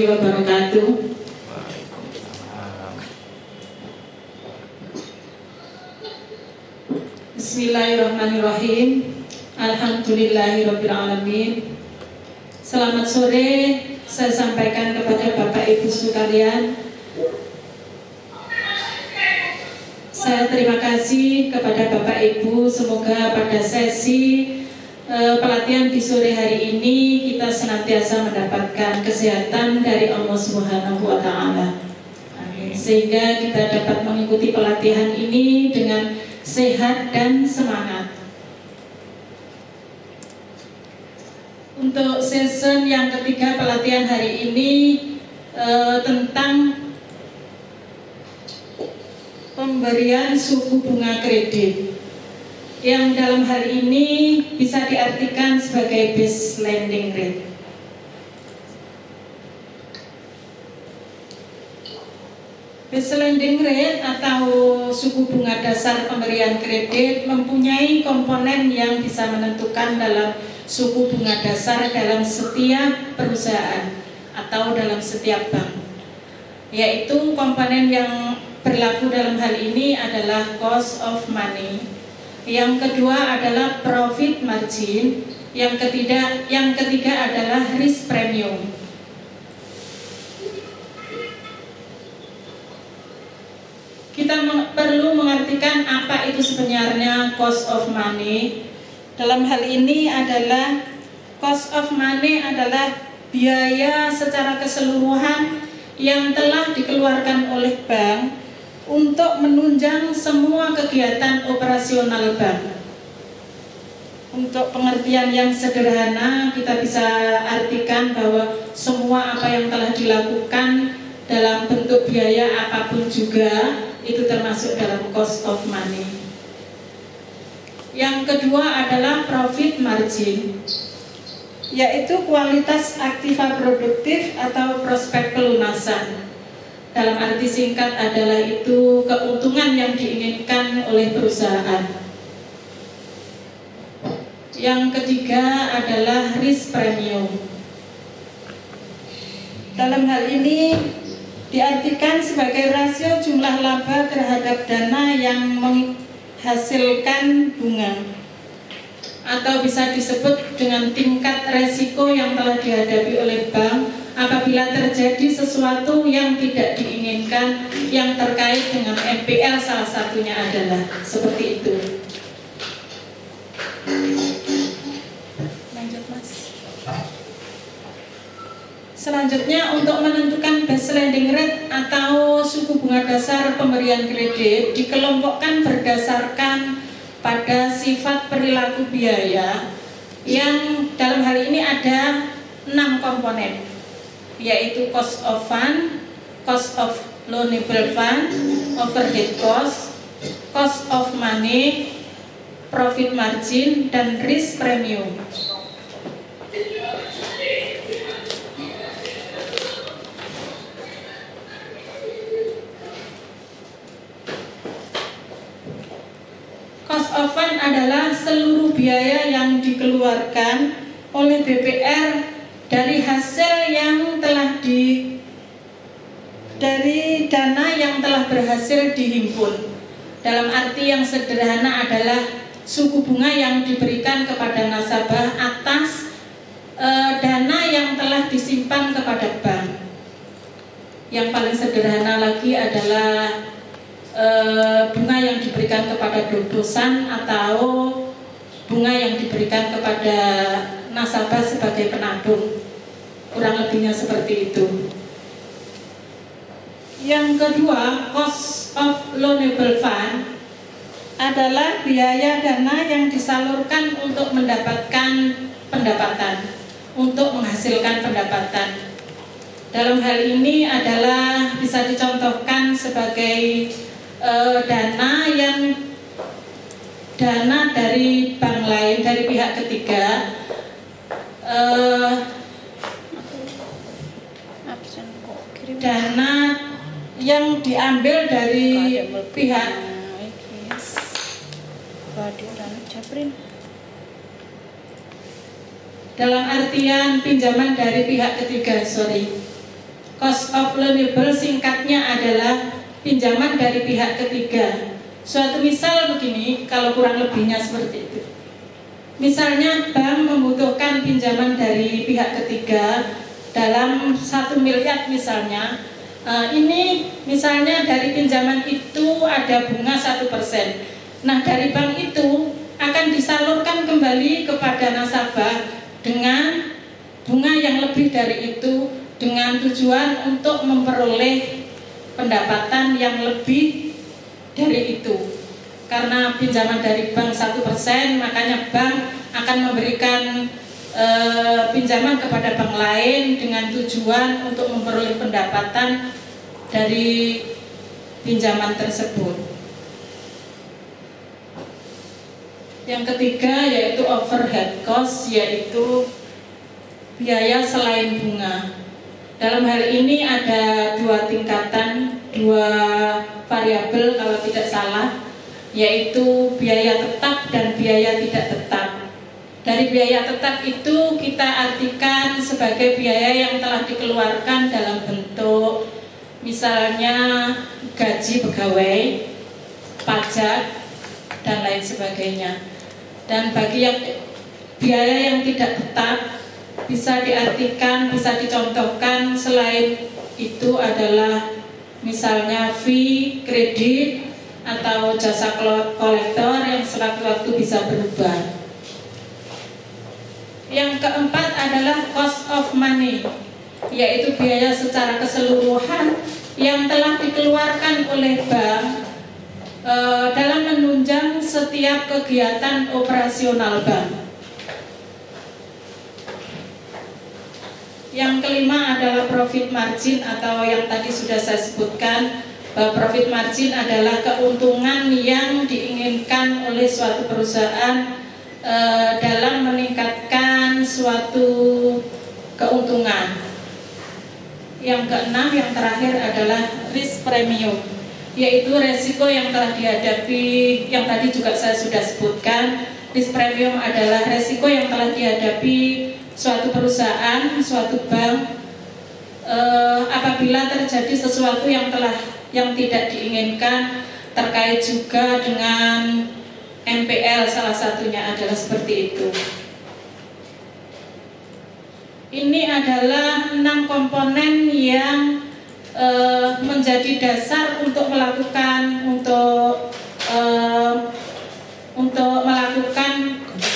warahmatullahi wabarakatuh. Bismillahirrahmanirrahim. Alhamdulillahirabbil alamin. Selamat sore saya sampaikan kepada Bapak Ibu sekalian. Saya terima kasih kepada Bapak Ibu. Semoga pada sesi pelatihan di sore hari ini kita senantiasa mendapatkan kesehatan dari Allah Subhanahu wa Ta'ala, sehingga kita dapat mengikuti pelatihan ini dengan sehat dan semangat. Untuk season yang ketiga pelatihan hari ini tentang pemberian suku bunga kredit, yang dalam hal ini bisa diartikan sebagai base lending rate. Base lending rate atau suku bunga dasar pemberian kredit mempunyai komponen yang bisa menentukan dalam suku bunga dasar dalam setiap perusahaan atau dalam setiap bank, yaitu komponen yang berlaku dalam hal ini adalah cost of money. Yang kedua adalah profit margin, yang ketiga adalah risk premium. Kita perlu mengartikan apa itu sebenarnya cost of money. Dalam hal ini adalah cost of money adalah biaya secara keseluruhan yang telah dikeluarkan oleh bank untuk menunjang semua kegiatan operasional bank. Untuk pengertian yang sederhana, kita bisa artikan bahwa semua apa yang telah dilakukan dalam bentuk biaya apapun juga itu termasuk dalam cost of money. Yang kedua adalah profit margin, yaitu kualitas aktiva produktif atau prospek pelunasan. Dalam arti singkat adalah itu keuntungan yang diinginkan oleh perusahaan. Yang ketiga adalah risk premium. Dalam hal ini diartikan sebagai rasio jumlah laba terhadap dana yang menghasilkan bunga, atau bisa disebut dengan tingkat resiko yang telah dihadapi oleh bank apabila terjadi sesuatu yang tidak diinginkan yang terkait dengan NPL, salah satunya adalah seperti itu. Lanjut, Mas. Selanjutnya, untuk menentukan base lending rate atau suku bunga dasar pemberian kredit dikelompokkan berdasarkan pada sifat perilaku biaya yang dalam hal ini ada 6 komponen, yaitu cost of fund, cost of loanable fund, overhead cost, cost of money, profit margin, dan risk premium. Cost of fund adalah seluruh biaya yang dikeluarkan oleh BPR dari hasil yang telah dari dana yang telah berhasil dihimpun. Dalam arti yang sederhana adalah suku bunga yang diberikan kepada nasabah atas dana yang telah disimpan kepada bank. Yang paling sederhana lagi adalah bunga yang diberikan kepada dodosan atau bunga yang diberikan kepada nasabah sebagai penabung. Kurang lebihnya seperti itu. Yang kedua, cost of loanable fund adalah biaya dana yang disalurkan untuk mendapatkan pendapatan, untuk menghasilkan pendapatan. Dalam hal ini adalah bisa dicontohkan sebagai dana dari bank lain, dari pihak ketiga, dana yang diambil dari pihak dalam artian pinjaman dari pihak ketiga, Cost of loanable singkatnya adalah pinjaman dari pihak ketiga. Suatu misal begini, kalau kurang lebihnya seperti itu. Misalnya bank membutuhkan pinjaman dari pihak ketiga dalam 1 miliar misalnya. Ini misalnya dari pinjaman itu ada bunga 1%. Nah, dari bank itu akan disalurkan kembali kepada nasabah dengan bunga yang lebih dari itu, dengan tujuan untuk memperoleh pendapatan yang lebih dari itu. Karena pinjaman dari bank 1%, makanya bank akan memberikan pinjaman kepada bank lain dengan tujuan untuk memperoleh pendapatan dari pinjaman tersebut. Yang ketiga yaitu overhead cost, yaitu biaya selain bunga. Dalam hal ini ada 2 tingkatan, 2 variabel kalau tidak salah, yaitu biaya tetap dan biaya tidak tetap. Dari biaya tetap itu kita artikan sebagai biaya yang telah dikeluarkan dalam bentuk misalnya gaji pegawai, pajak, dan lain sebagainya. Dan bagi yang biaya yang tidak tetap bisa diartikan, bisa dicontohkan selain itu adalah misalnya fee, kredit, atau jasa kolektor yang sewaktu-waktu bisa berubah. Yang keempat adalah cost of money, yaitu biaya secara keseluruhan yang telah dikeluarkan oleh bank dalam menunjang setiap kegiatan operasional bank. Yang kelima adalah profit margin, atau yang tadi sudah saya sebutkan, bahwa profit margin adalah keuntungan yang diinginkan oleh suatu perusahaan dalam meningkatkan suatu keuntungan. Yang keenam, yang terakhir adalah risk premium, yaitu resiko yang telah dihadapi, yang tadi juga saya sudah sebutkan. Risk premium adalah resiko yang telah dihadapi suatu perusahaan, suatu bank apabila terjadi sesuatu yang tidak diinginkan, terkait juga dengan NPL, salah satunya adalah seperti itu. Ini adalah 6 komponen yang menjadi dasar untuk melakukan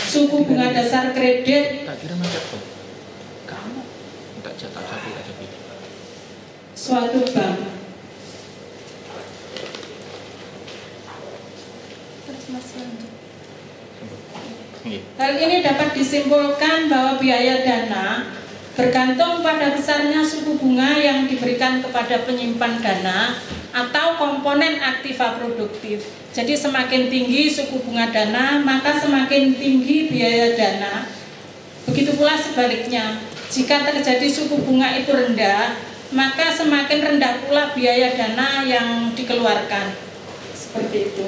suku bunga dasar kredit. Suatu bank. Hal ini dapat disimpulkan bahwa biaya dana bergantung pada besarnya suku bunga yang diberikan kepada penyimpan dana atau komponen aktiva produktif. Jadi semakin tinggi suku bunga dana, maka semakin tinggi biaya dana. Begitu pula sebaliknya, jika terjadi suku bunga itu rendah, maka semakin rendah pula biaya dana yang dikeluarkan. Seperti itu.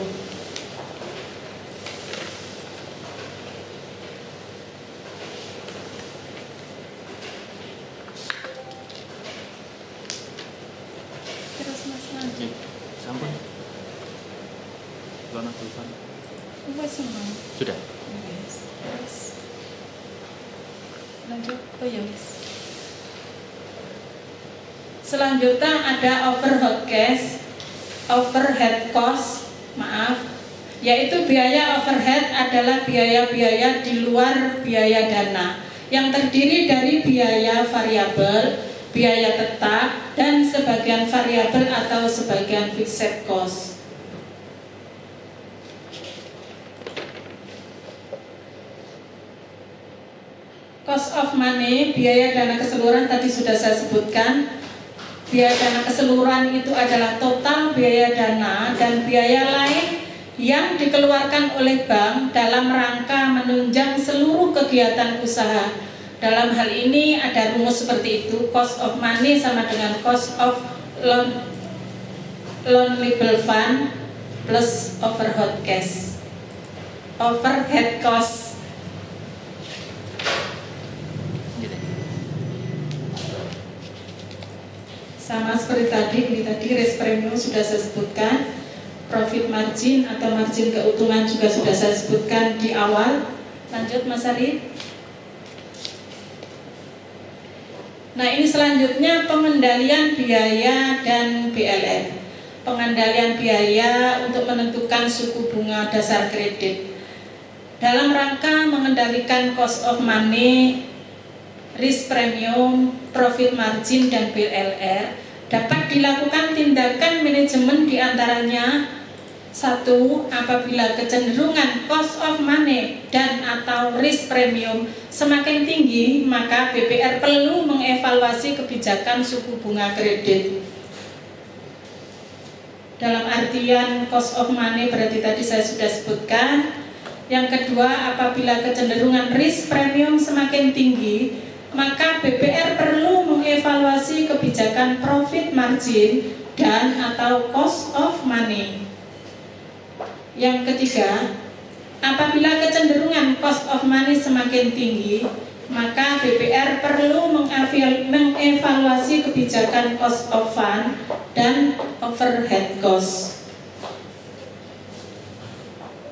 Sampun. Sudah. Lanjut. Oh ya, wis. Selanjutnya ada overhead cost, yaitu biaya overhead adalah biaya-biaya di luar biaya dana yang terdiri dari biaya variabel, biaya tetap, dan sebagian variabel atau sebagian fixed cost. Cost of money, biaya dana keseluruhan tadi sudah saya sebutkan. Biaya dana keseluruhan itu adalah total biaya dana dan biaya lain yang dikeluarkan oleh bank dalam rangka menunjang seluruh kegiatan usaha. Dalam hal ini ada rumus seperti itu, cost of money sama dengan cost of loanable fund plus overhead cost. Sama seperti tadi, ini tadi risk premium sudah saya sebutkan, profit margin atau margin keuntungan juga sudah saya sebutkan di awal. Lanjut Mas Ari. Nah, ini selanjutnya pengendalian biaya dan BLR. Pengendalian biaya untuk menentukan suku bunga dasar kredit. Dalam rangka mengendalikan cost of money, risk premium, profit margin, dan BLR, dapat dilakukan tindakan manajemen diantaranya: 1. Apabila kecenderungan cost of money dan atau risk premium semakin tinggi, maka BPR perlu mengevaluasi kebijakan suku bunga kredit. Dalam artian cost of money berarti tadi saya sudah sebutkan. Yang kedua, apabila kecenderungan risk premium semakin tinggi, maka BPR perlu mengevaluasi kebijakan profit margin dan atau cost of money. Yang ketiga, apabila kecenderungan cost of money semakin tinggi, maka BPR perlu mengevaluasi kebijakan cost of fund dan overhead cost.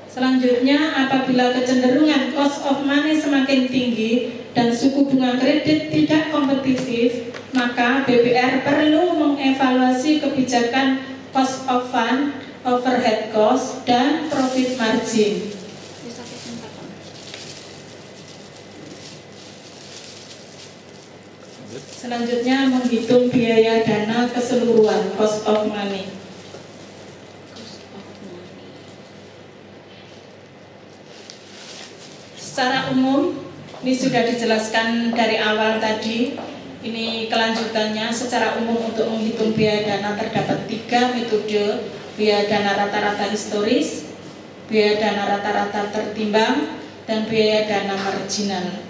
Selanjutnya, apabila kecenderungan cost of money semakin tinggi dan suku bunga kredit tidak kompetitif, maka BPR perlu mengevaluasi kebijakan cost of fund, overhead cost, dan profit margin. Selanjutnya, menghitung biaya dana keseluruhan, cost of money. Secara umum, ini sudah dijelaskan dari awal tadi. Ini kelanjutannya. Secara umum untuk menghitung biaya dana terdapat 3 metode: biaya dana rata-rata historis, biaya dana rata-rata tertimbang, dan biaya dana marginal.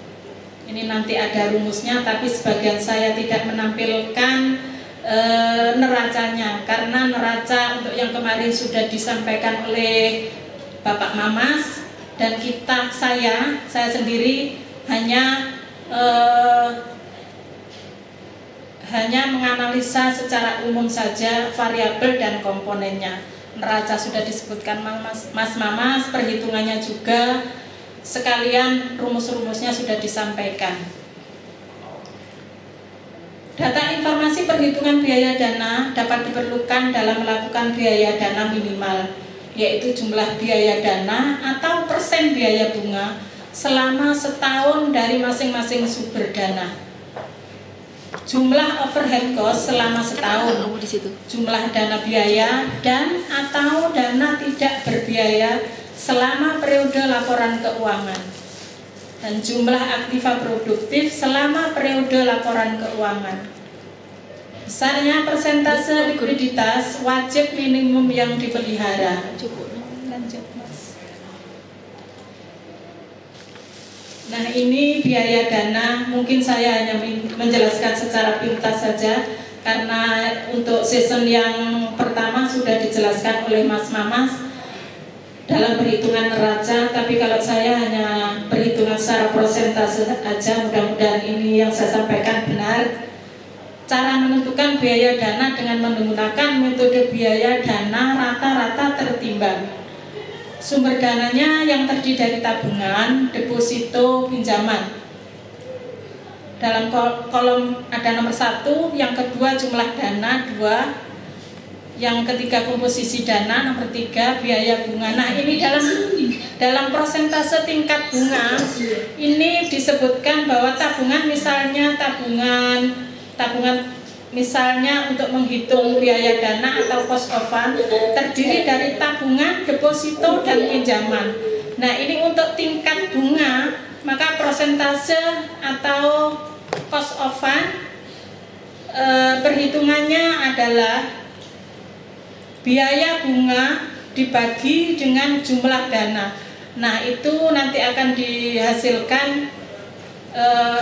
Ini nanti ada rumusnya, tapi sebagian saya tidak menampilkan neracanya, karena neraca untuk yang kemarin sudah disampaikan oleh Bapak Mamas, dan saya sendiri hanya menganalisa secara umum saja variabel dan komponennya. Neraca sudah disebutkan Mas Mamas, perhitungannya juga sekalian rumus-rumusnya sudah disampaikan. Data informasi perhitungan biaya dana dapat diperlukan dalam melakukan biaya dana minimal, yaitu jumlah biaya dana atau persen biaya bunga selama setahun dari masing-masing sumber dana. Jumlah overhead cost selama setahun, jumlah dana biaya dan atau dana tidak berbiaya selama periode laporan keuangan, dan jumlah aktiva produktif selama periode laporan keuangan. Besarnya persentase likuiditas wajib minimum yang dipelihara. Lanjut Mas. Nah, ini biaya dana. Mungkin saya hanya menjelaskan secara pintas saja, karena untuk season yang pertama sudah dijelaskan oleh Mas Mamas dalam perhitungan neraca, tapi kalau saya hanya perhitungan secara persentase saja. Mudah-mudahan ini yang saya sampaikan benar. Cara menentukan biaya dana dengan menggunakan metode biaya dana rata-rata tertimbang. Sumber dananya yang terdiri dari tabungan, deposito, pinjaman. Dalam kolom ada nomor 1, yang kedua jumlah dana 2, yang ketiga komposisi dana, nomor 3 biaya bunga. Nah, ini dalam persentase tingkat bunga ini disebutkan bahwa tabungan misalnya tabungan misalnya untuk menghitung biaya dana atau cost of fund terdiri dari tabungan, deposito, dan pinjaman. Nah, ini untuk tingkat bunga, maka persentase atau cost of fund perhitungannya adalah biaya bunga dibagi dengan jumlah dana. Nah, itu nanti akan dihasilkan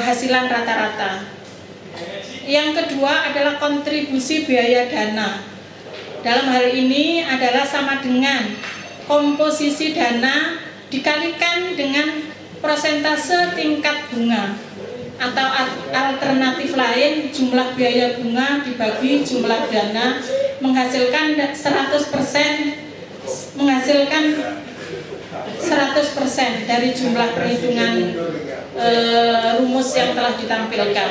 hasilan rata-rata. Yang kedua adalah kontribusi biaya dana. Dalam hal ini adalah sama dengan komposisi dana dikalikan dengan persentase tingkat bunga. atau alternatif lain, jumlah biaya bunga dibagi jumlah dana menghasilkan 100% dari jumlah perhitungan rumus yang telah ditampilkan.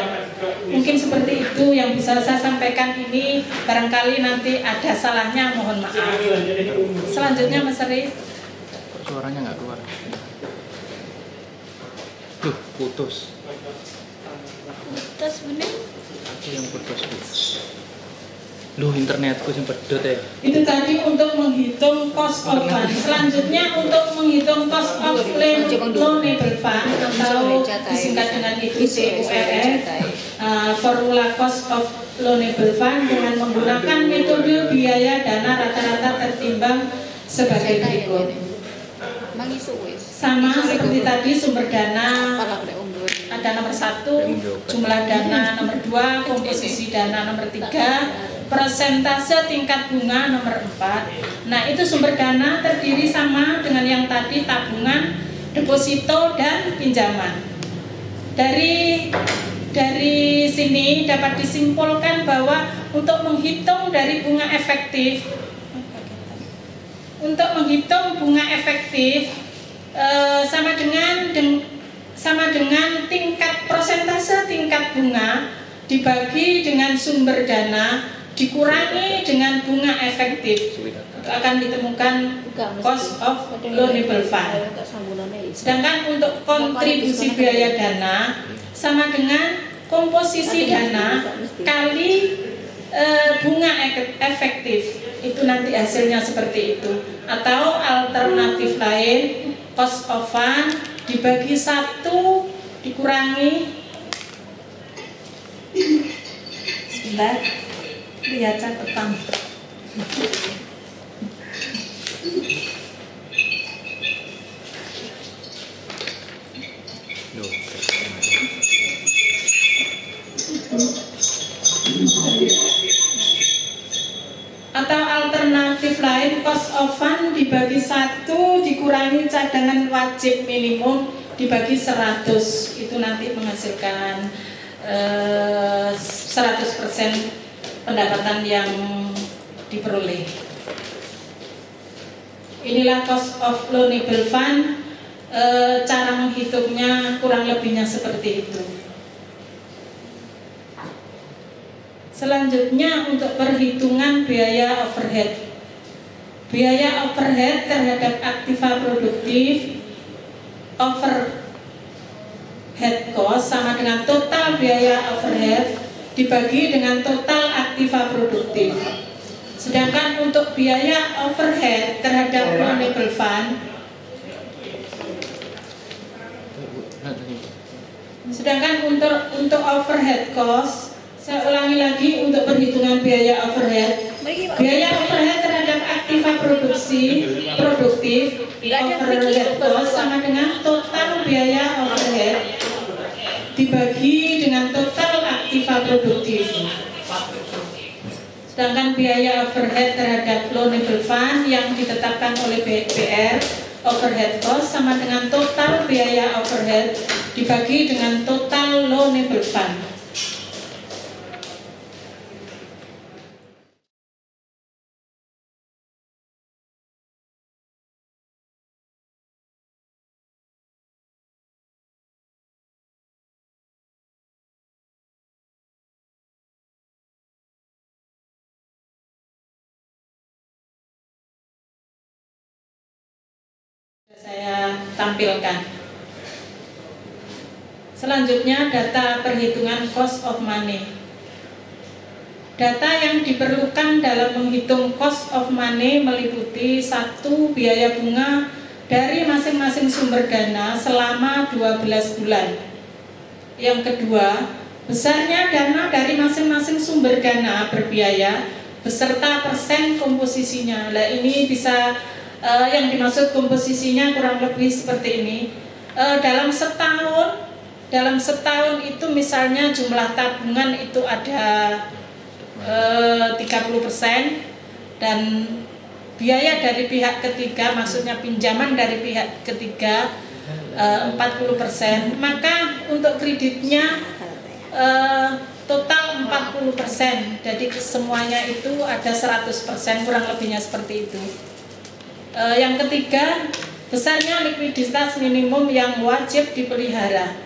Mungkin seperti itu yang bisa saya sampaikan ini, barangkali nanti ada salahnya, mohon maaf. Selanjutnya Mas Arif. Suaranya nggak keluar. Tuh, putus. Putus bener. Aku yang putus. Loh, internetku yang pedot ya. Itu tadi untuk menghitung cost of fund. Selanjutnya untuk menghitung cost of loanable fund atau disingkat dengan itu CULF, formula cost of loanable fund dengan menggunakan metode biaya dana rata-rata tertimbang sebagai berikut. Sama seperti tadi, sumber dana ada nomor 1, jumlah dana nomor 2, komposisi dana nomor 3, persentase tingkat bunga nomor 4. Nah, itu sumber dana terdiri sama dengan yang tadi, tabungan, deposito, dan pinjaman. Dari sini dapat disimpulkan bahwa untuk menghitung dari bunga efektif, sama dengan tingkat persentase tingkat bunga dibagi dengan sumber dana dikurangi dengan bunga efektif, itu akan ditemukan cost of loanable fund. Sedangkan untuk kontribusi biaya dana sama dengan komposisi dana kali bunga efektif, itu nanti hasilnya seperti itu. Atau alternatif lain, cost of fund dibagi 1 dikurangi, sebentar, lihat catatan. Atau alternatif lain, cost of fund dibagi 1 dikurangi cadangan wajib minimum dibagi 100, itu nanti menghasilkan 100% pendapatan yang diperoleh. Inilah cost of loanable fund, cara menghitungnya kurang lebihnya seperti itu. Selanjutnya untuk perhitungan biaya overhead. Biaya overhead terhadap aktiva produktif, overhead cost sama dengan total biaya overhead dibagi dengan total aktiva produktif. Sedangkan untuk biaya overhead terhadap loanable fund, untuk overhead cost, saya ulangi lagi untuk perhitungan biaya overhead. Biaya overhead terhadap aktiva produktif, overhead cost sama dengan total biaya overhead dibagi dengan total aktiva produktif. Sedangkan biaya overhead terhadap loanable fund yang ditetapkan oleh BR, overhead cost sama dengan total biaya overhead dibagi dengan total loanable fund. Saya tampilkan. Selanjutnya data perhitungan cost of money. Data yang diperlukan dalam menghitung cost of money meliputi 1. Biaya bunga dari masing-masing sumber dana selama 12 bulan. Yang kedua, besarnya dana dari masing-masing sumber dana berbiaya beserta persen komposisinya. Nah, ini bisa yang dimaksud komposisinya kurang lebih seperti ini. Dalam setahun itu misalnya jumlah tabungan itu ada 30% dan biaya dari pihak ketiga, maksudnya pinjaman dari pihak ketiga 40%, maka untuk kreditnya total 40%. Jadi semuanya itu ada 100%, kurang lebihnya seperti itu. Yang ketiga, besarnya likuiditas minimum yang wajib dipelihara.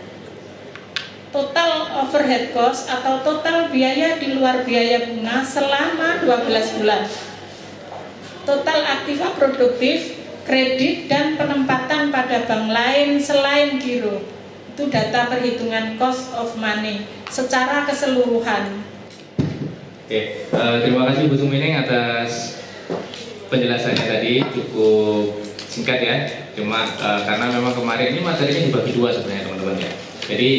Total overhead cost atau total biaya di luar biaya bunga selama 12 bulan. Total aktiva produktif, kredit, dan penempatan pada bank lain selain giro. Itu data perhitungan cost of money secara keseluruhan. Oke, terima kasih Bu Sumining atas penjelasannya tadi, cukup singkat ya. Cuma karena memang kemarin ini materinya dibagi dua sebenarnya teman-teman ya. Jadi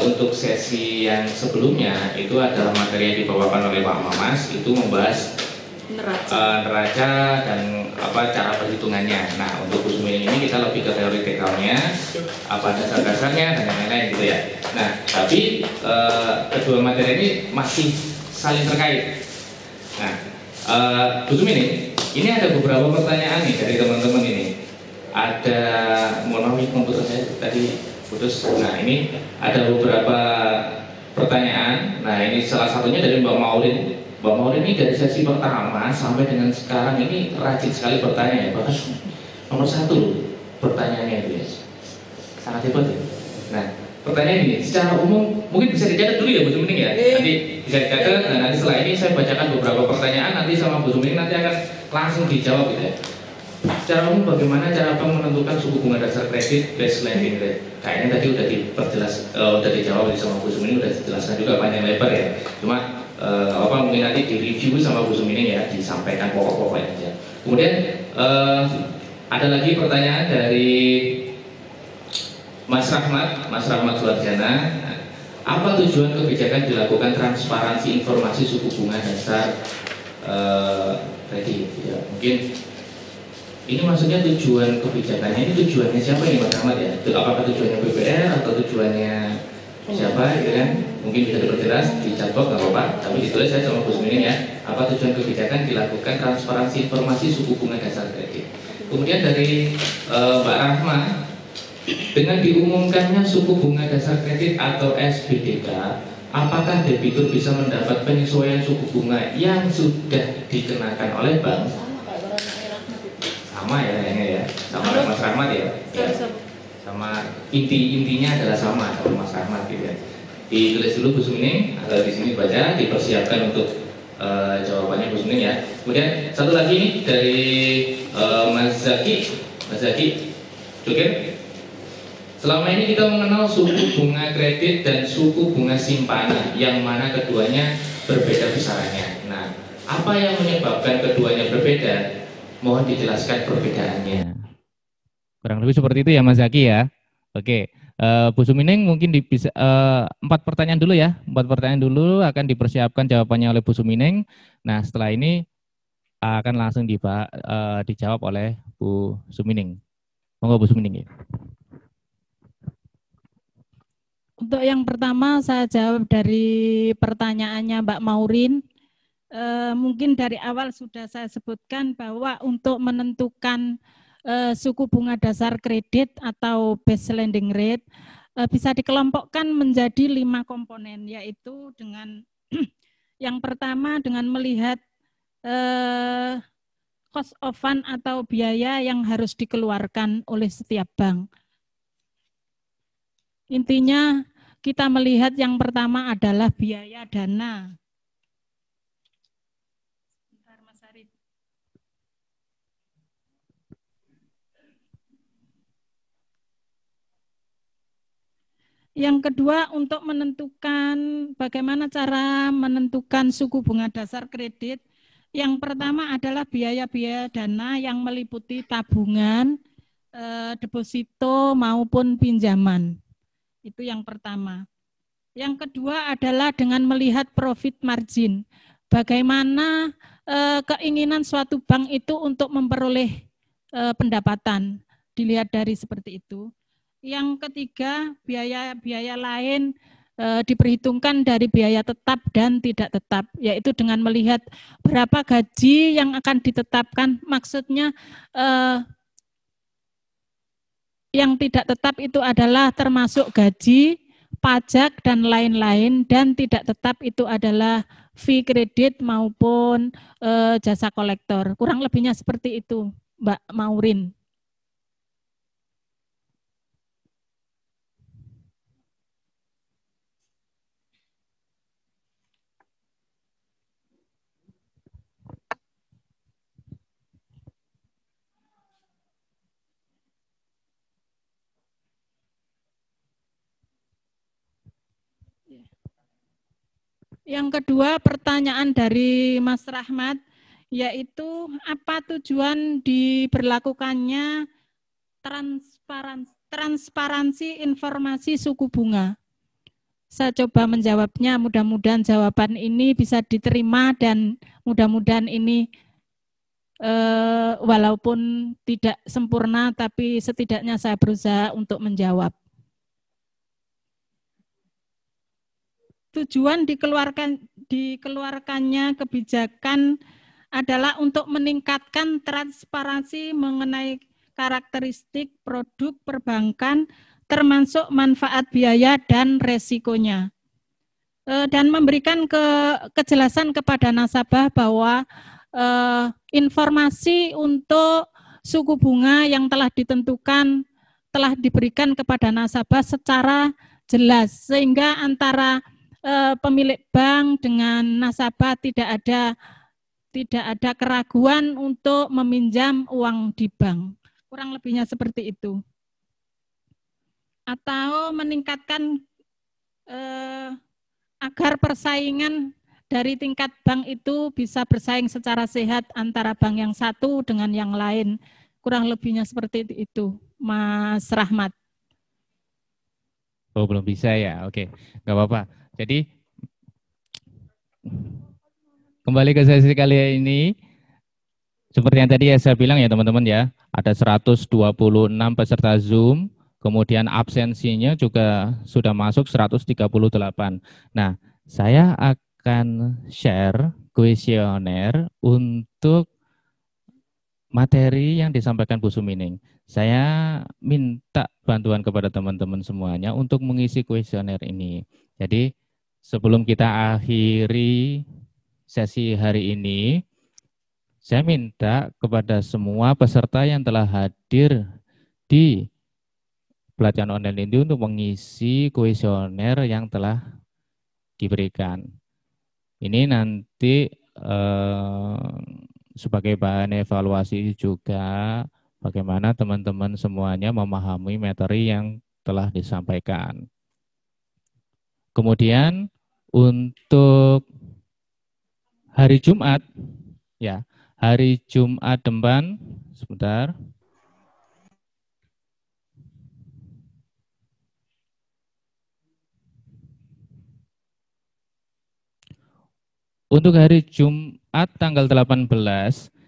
untuk sesi yang sebelumnya itu adalah materi yang dibawakan oleh Pak Mamas, itu membahas neraca dan cara perhitungannya. Nah, untuk Bu Sumining ini kita lebih ke teoretikalnya, apa dasar-dasarnya dan lain-lain gitu ya. Nah, tapi kedua materi ini masih saling terkait. Nah, Bu Sumining, ini ada beberapa pertanyaan nih dari teman-teman ini. Ada, mohon maaf komputer saya tadi putus. Nah, ini ada beberapa pertanyaan. Nah, ini salah satunya dari Mbak Maulin. Mbak Maulin ini dari sesi pertama sampai dengan sekarang ini rajin sekali bertanya ya, bahkan nomor 1 pertanyaannya itu ya. Sangat hebat ya. Nah, pertanyaan ini secara umum mungkin bisa dicatat dulu ya Bu Sumining ya. Nanti bisa dicatat. Nah, nanti setelah ini saya bacakan beberapa pertanyaan, nanti sama Bu Sumining nanti akan langsung dijawab gitu ya. Secara umum bagaimana cara Bank menentukan suku bunga dasar kredit base lending rate? Kayaknya tadi udah udah dijawab sama Bu Sumining, udah dijelaskan juga panjang lebar ya. Cuma mungkin nanti di review sama Bu Sumining ya, disampaikan pokok-pokoknya aja. Kemudian ada lagi pertanyaan dari Mas Rahmat Suarjana. Apa tujuan kebijakan dilakukan transparansi informasi suku bunga dasar kredit? Ya, mungkin ini maksudnya tujuan kebijakannya, ini tujuannya siapa ini Mas Rahmat ya? Apakah tujuannya BPR atau tujuannya siapa gitu kan? Mungkin bisa diperjelas di chatbox nggak apa-apa, tapi ditulis saya sama Bu Sumining ya. Apa tujuan kebijakan dilakukan transparansi informasi suku bunga dasar kredit? Kemudian dari Mbak Rahma, dengan diumumkannya suku bunga dasar kredit atau SBDK, apakah debitur bisa mendapat penyesuaian suku bunga yang sudah dikenakan oleh bank? Sama ya kayaknya ya, sama Mas Rahmat ya. Sama intinya adalah sama Mas Rahmat gitu ya. Ditulis dulu Bu Sumining atau di sini baca, dipersiapkan untuk jawabannya Bu Sumining ya. Kemudian satu lagi nih dari Mas Zaki, oke. Selama ini kita mengenal suku bunga kredit dan suku bunga simpanan, yang mana keduanya berbeda besarannya. Nah, apa yang menyebabkan keduanya berbeda? Mohon dijelaskan perbedaannya. Kurang lebih seperti itu ya Mas Zaki ya. Oke, Bu Sumining mungkin bisa 4 pertanyaan dulu ya. 4 pertanyaan dulu akan dipersiapkan jawabannya oleh Bu Sumining. Nah, setelah ini akan langsung dijawab oleh Bu Sumining. Monggo Bu Sumining ya. Untuk yang pertama saya jawab dari pertanyaannya Mbak Maurin. Mungkin dari awal sudah saya sebutkan bahwa untuk menentukan suku bunga dasar kredit atau base lending rate bisa dikelompokkan menjadi 5 komponen, yaitu dengan yang pertama dengan melihat cost of fund atau biaya yang harus dikeluarkan oleh setiap bank. Intinya kita melihat yang pertama adalah biaya dana. Yang kedua, untuk menentukan bagaimana cara menentukan suku bunga dasar kredit. Yang pertama adalah biaya-biaya dana yang meliputi tabungan, deposito maupun pinjaman. Itu yang pertama. Yang kedua adalah dengan melihat profit margin. Bagaimana keinginan suatu bank itu untuk memperoleh pendapatan. Dilihat dari seperti itu. Yang ketiga, biaya-biaya lain diperhitungkan dari biaya tetap dan tidak tetap, yaitu dengan melihat berapa gaji yang akan ditetapkan. Maksudnya yang tidak tetap itu adalah termasuk gaji, pajak, dan lain-lain, dan tidak tetap itu adalah fee kredit maupun jasa kolektor. Kurang lebihnya seperti itu, Mbak Maurin. Yang kedua, pertanyaan dari Mas Rahmat, yaitu apa tujuan diberlakukannya transparansi informasi suku bunga. Saya coba menjawabnya, mudah-mudahan jawaban ini bisa diterima dan mudah-mudahan ini walaupun tidak sempurna, tapi setidaknya saya berusaha untuk menjawab. Tujuan dikeluarkannya kebijakan adalah untuk meningkatkan transparansi mengenai karakteristik produk perbankan termasuk manfaat biaya dan resikonya. Dan memberikan kejelasan kepada nasabah bahwa informasi untuk suku bunga yang telah ditentukan telah diberikan kepada nasabah secara jelas, sehingga antara pemilik bank dengan nasabah tidak ada keraguan untuk meminjam uang di bank. Kurang lebihnya seperti itu. Atau meningkatkan agar persaingan dari tingkat bank itu bisa bersaing secara sehat antara bank yang satu dengan yang lain. Kurang lebihnya seperti itu, Mas Rahmat. Oh, belum bisa ya? Oke, nggak apa-apa. Jadi, kembali ke sesi kali ini, seperti yang tadi saya bilang ya teman-teman ya, ada 126 peserta Zoom, kemudian absensinya juga sudah masuk 138. Nah, saya akan share kuesioner untuk materi yang disampaikan Bu Sumining. Saya minta bantuan kepada teman-teman semuanya untuk mengisi kuesioner ini. Jadi, sebelum kita akhiri sesi hari ini, saya minta kepada semua peserta yang telah hadir di pelatihan online ini untuk mengisi kuesioner yang telah diberikan. Ini nanti sebagai bahan evaluasi juga bagaimana teman-teman semuanya memahami materi yang telah disampaikan. Kemudian untuk hari Jumat, ya, hari Jumat depan, sebentar. Untuk hari Jumat tanggal 18,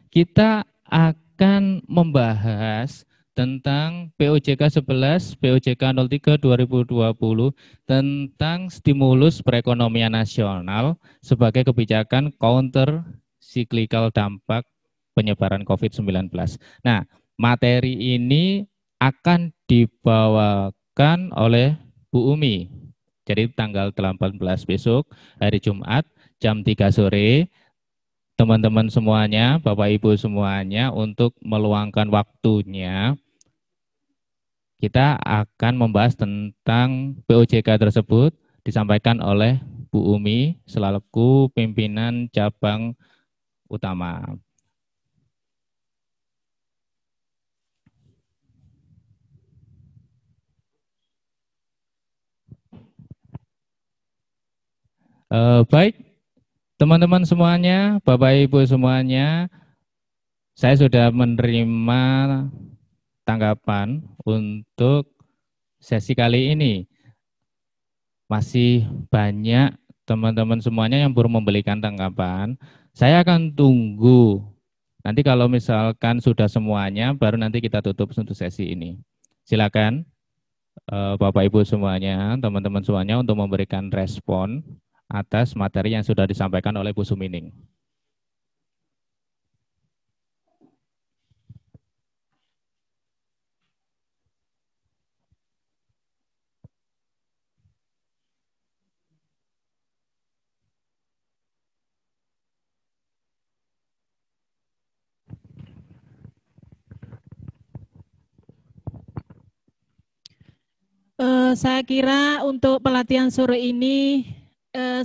kita akan membahas tentang POJK 11, POJK 03 2020 tentang stimulus perekonomian nasional sebagai kebijakan counter cyclical dampak penyebaran COVID-19. Nah, materi ini akan dibawakan oleh Bu Umi. Jadi tanggal 18 besok, hari Jumat, jam 3 sore, teman-teman semuanya, Bapak Ibu semuanya, untuk meluangkan waktunya, kita akan membahas tentang POJK tersebut, disampaikan oleh Bu Umi selaku pimpinan cabang utama. Baik, teman-teman semuanya, Bapak Ibu semuanya, saya sudah menerima tanggapan untuk sesi kali ini. Masih banyak teman-teman semuanya yang belum memberikan tanggapan. Saya akan tunggu. Nanti kalau misalkan sudah semuanya, baru nanti kita tutup untuk sesi ini. Silakan Bapak Ibu semuanya, teman-teman semuanya untuk memberikan respon atas materi yang sudah disampaikan oleh Bu Sumining. Saya kira untuk pelatihan sore ini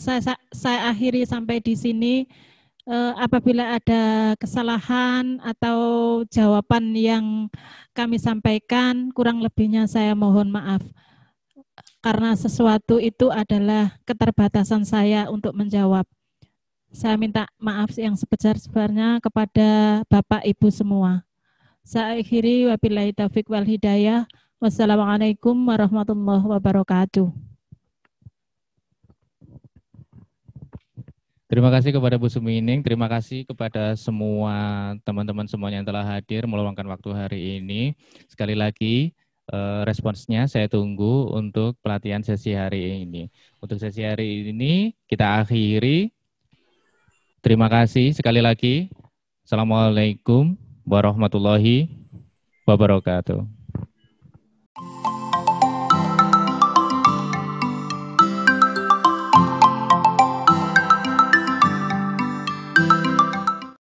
saya akhiri sampai di sini. Apabila ada kesalahan atau jawaban yang kami sampaikan, kurang lebihnya saya mohon maaf. Karena sesuatu itu adalah keterbatasan saya untuk menjawab. Saya minta maaf yang sebesar-besarnya kepada Bapak Ibu semua. Saya akhiri, wabillahi taufiq wal hidayah. Wassalamualaikum warahmatullahi wabarakatuh. Terima kasih kepada Bu Sumining, terima kasih kepada semua teman-teman semuanya yang telah hadir meluangkan waktu hari ini. Sekali lagi responsnya saya tunggu untuk pelatihan sesi hari ini. Untuk sesi hari ini kita akhiri. Terima kasih sekali lagi. Assalamualaikum warahmatullahi wabarakatuh.